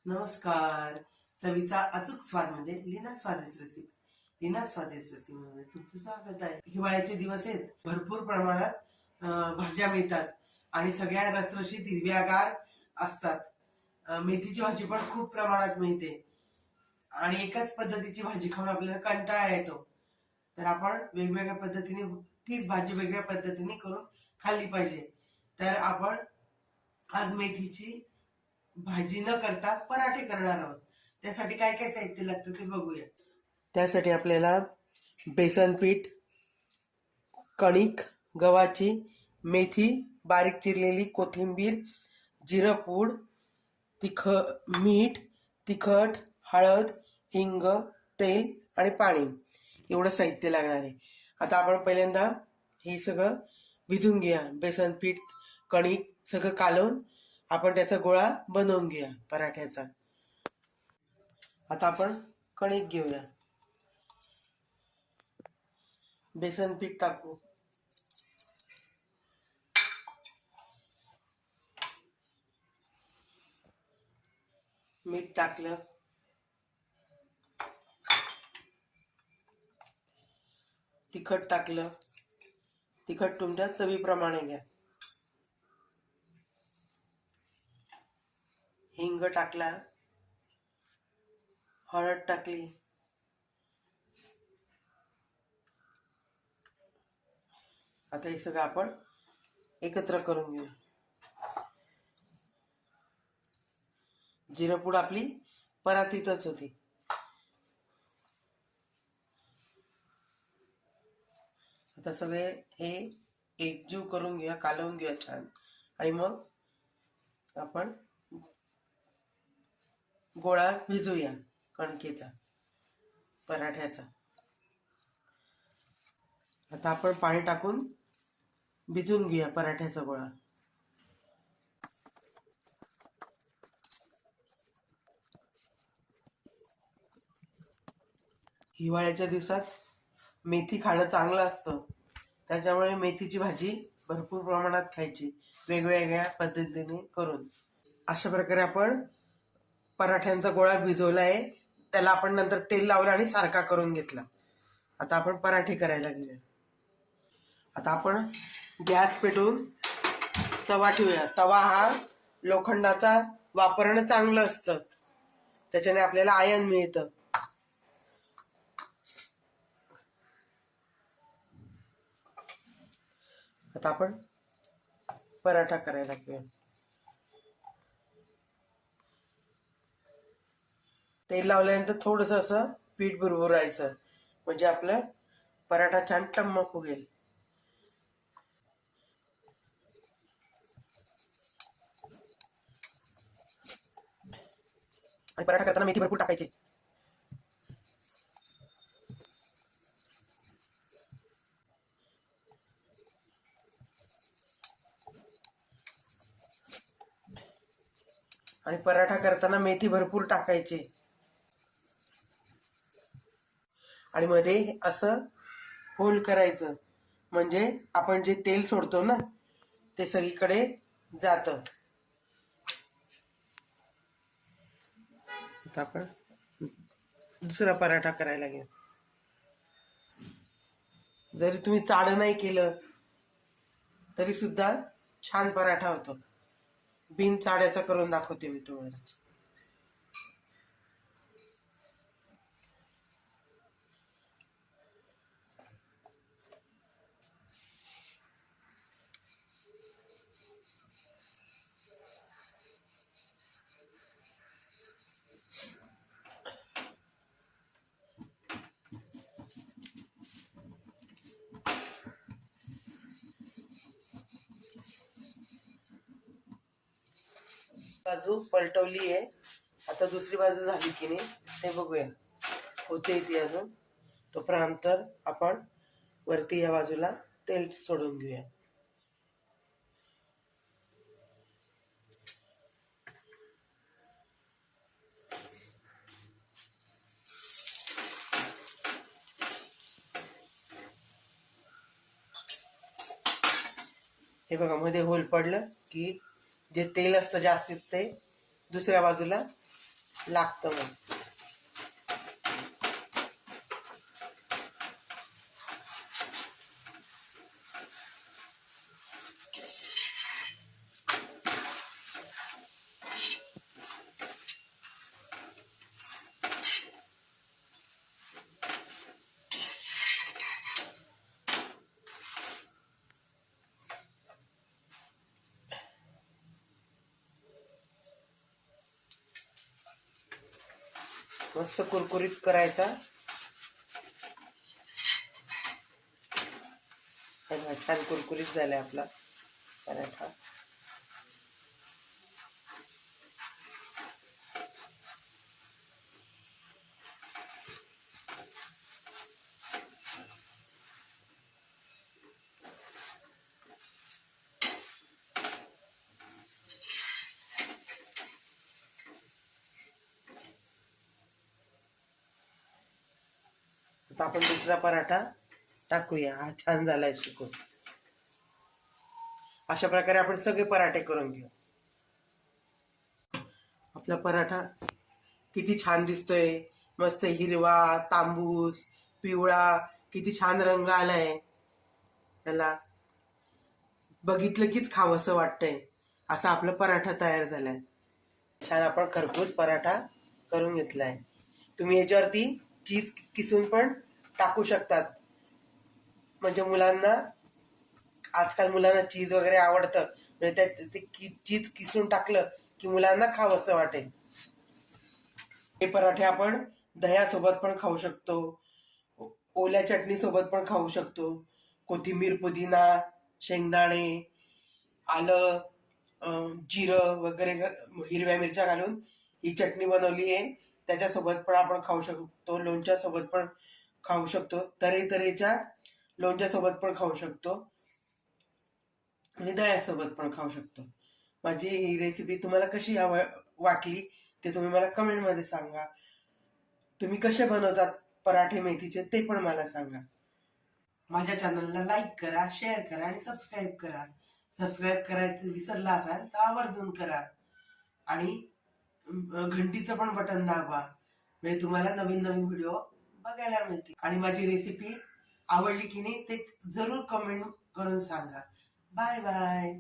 नमस्कार. चवीचा अचूक स्वाद म्हणजे लीना स्वादिष्ट रेसिपी. लीना स्वादिष्ट रेसिपी मध्ये तुमचं स्वागत आहे. हिवाळ्याचे दिवस आहेत, भरपूर प्रमाणात भाज्या मिळतात आणि सगळ्या रसरशीत हिरव्यागार असतात. मेथीची भाजी पण खूप प्रमाणात मिळते आणि एकाच पद्धतीची भाजी खाऊन आपल्याला कंटाळा येतो. तर आपण वेगवेगळ्या पद्धतीने तीच भाजी वेगळ्या पद्धतीने करून खाल्ली पाहिजे. तर आपण आज मेथीची भाजी न करता पराठे करणार आहोत. त्यासाठी काय काय साहित्य लागतं ते बघूया. त्यासाठी आपल्याला बेसन पीठ, कणिक गव्हाची, मेथी, बारीक चिरलेली कोथिंबीर, जिरं पूड, मीठ, तिखट, हळद, हिंग, तेल आणि पाणी एवढं साहित्य लागणार आहे. आता आपण पहिल्यांदा हे सगळं भिजून घ्या. बेसन पीठ, कणिक सगळं कालवून आपण त्याचा गोळा बनवून घेऊया पराठ्याचा. आता आपण कणिक घेऊया. बेसन पीठ टाकू, मीठ टाकलं, तिखट टाकलं, तिखट तुमच्या चवीप्रमाणे घ्या, हिंग टाकला, हळद टाकली, आता हे सगळं आपण एकत्र करून घेऊ. जिरपूड आपली परातीतच होती. आता सगळे हे एकजीव करून घेऊया, कालवून घेऊया छान आणि मग आपण गोळा भिजूया कणकेचा, पराठ्याचा. आता आपण पाणी टाकून भिजून घेऊया पराठ्याचा गोळा. हिवाळ्याच्या दिवसात मेथी खाणं चांगलं असतं, त्याच्यामुळे मेथीची भाजी भरपूर प्रमाणात खायची, वेगवेगळ्या पद्धतीने करून. अशा प्रकारे आपण पराठ्यांचा गोळा भिजवला आहे, त्याला आपण नंतर तेल लावलं आणि सारखा करून घेतला. आता आपण पराठे करायला घेऊया. आता आपण गॅस पेटवून तवा ठेवूया. तवा हा लोखंडाचा वापरणं चांगलं असतं, त्याच्याने आपल्याला आयन मिळतं. आता आपण पराठा करायला घेऊया. तेल लावल्यानंतर थोडंसं असं पीठ बुरबुरायचं, म्हणजे आपलं पराठा छान टम्म फुगेल. आणि पराठा करताना मेथी भरपूर टाकायची. आणि पराठा करताना मेथी भरपूर टाकायची. आणि मध्ये असं होल करायचं, म्हणजे आपण जे तेल सोडतो ना ते सगळीकडे जातं. आता आपण दुसरा पराठा करायला घेऊ. जरी तुम्ही चाळं नाही केलं तरी सुद्धा छान पराठा होतो. बिन चाळ्याचा करून दाखवते मी तुम्हाला. बाजू पलटवली आहे, आता दुसरी बाजू झाली की नाही ते बघूया. होते ती अजून, तोपर्यंत आपण वरती या बाजूला तेल सोडून घेऊया. हे बघा मध्ये होल पडलं की जे तेल असतं जास्तीच ते दुसऱ्या बाजूला लागतं मग. मस्त कुरकुरीत करायचा. छान कुरकुरीत झालाय आपला पराठा. आता आपण दुसरा पराठा टाकूया. हा छान झालाय शिकून. अशा प्रकारे आपण सगळे पराठे करून घेऊ. आपला पराठा किती छान दिसतोय. मस्त हिरवा, तांबूस, पिवळा, किती छान रंग आलाय त्याला. बघितलं कीच खावंसं वाटतंय. असा आपला पराठा तयार झालाय. छान आपण खरपूस पराठा करून घेतलाय. तुम्ही याच्यावरती चीज किसून पण टाकू शकतात. म्हणजे मुलांना, आजकाल मुलांना चीज वगैरे आवडतं, म्हणजे ते चीज किसून टाकलं की मुलांना खावंसं वाटेल. हे पराठे आपण दह्यासोबत पण खाऊ शकतो, ओल्या चटणी सोबत पण खाऊ शकतो. कोथिंबीर, पुदिना, शेंगदाणे, आलं, जिरं वगैरे, हिरव्या मिरच्या घालून ही चटणी बनवली आहे. त्याच्यासोबत पण आपण खाऊ शकतो. लोणच्यासोबत पण खाऊ शकतो. तऱ्हेच्या लोणच्यासोबत पण खाऊ शकतो आणि दह्यासोबत पण खाऊ शकतो. माझी ही रेसिपी तुम्हाला कशी वाटली ते तुम्ही मला कमेंटमध्ये सांगा. तुम्ही कसे बनवतात पराठे मेथीचे ते पण मला सांगा. माझ्या चॅनलला लाईक करा, शेअर करा आणि सबस्क्राईब करा. सबस्क्राईब करायचं विसरला असाल तर आवर्जून करा आणि घंटीचं पण बटन दाबा, म्हणजे तुम्हाला नवीन नवीन व्हिडिओ बघायला मिळतील. आणि माझी रेसिपी आवडली की नाही ते जरूर कमेंट करून सांगा. Bye bye.